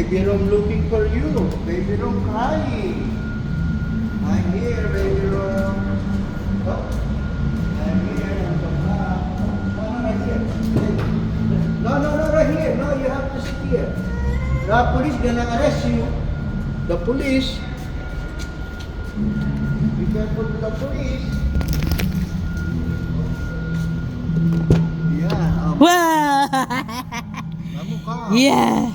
Baby Rom looking for you. Baby Rom crying. I'm here, Baby Rom. Oh, I'm here. No, right here. No, right here. No, you have to sit here. The police gonna arrest you. The police. Be careful with the police. Yeah. Wow! Kamu ka. Yeah!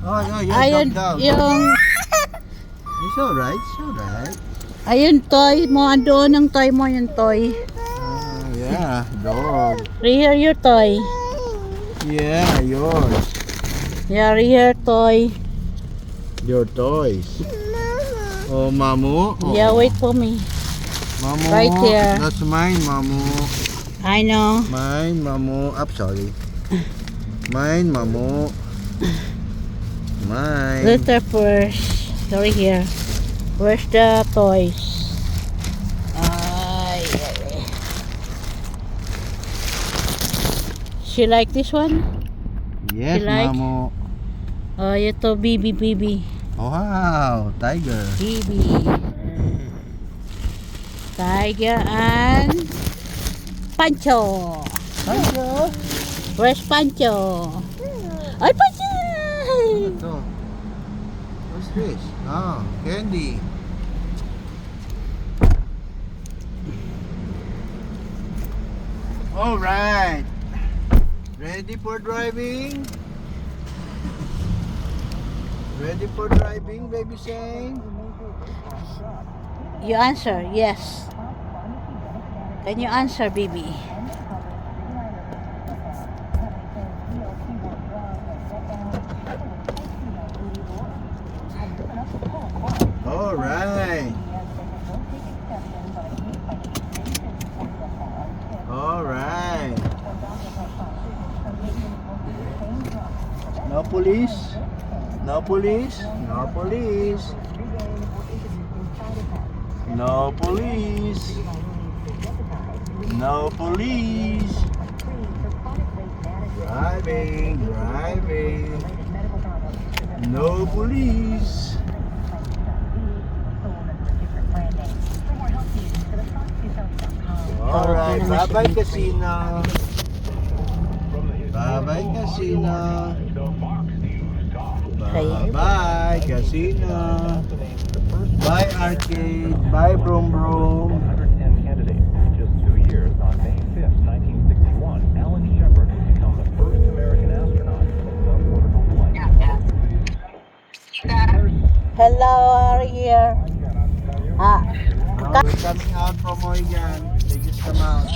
Oh, no, you Ayun, down. yung, It's alright, it's alright. ayun toy mo, andoon ang toy mo, yung toy. Yeah, dog. Here your toy. Yeah, yours. Yeah, here toy. Your toys. Oh, Mamu. Oh. Yeah, wait for me. Mamu. Right here. That's mine, Mamu. I know. Mine, Mamu. Up, sorry. Mine, Mamu. Mine. Litter first. Sorry here. Where's the toys? Ay, ay, ay. She like this one? Yes, You like? Mamu. Oh, ito, BB. Wow, tiger. BB. Tiger and Pancho. Tiger. Where's Pancho? Ay, Pancho! Ito. What's this? Oh, candy. All right. Ready for driving? Ready for driving, baby Shane? You answer, yes. Can you answer, baby? All right. All right. No police. No police. No police. No police. No police. Driving. No police. Alright, bye-bye casino. Bye-bye casino. Bye-bye casino. Bye arcade. Bye Brom Brom. 110 candidates. Just 2 years, on May 5th, 1961, Alan Shepard would become the first American astronaut in a suborbital flight. Hello, are you here? Ah, Now we're coming out from Oregon. They just come out.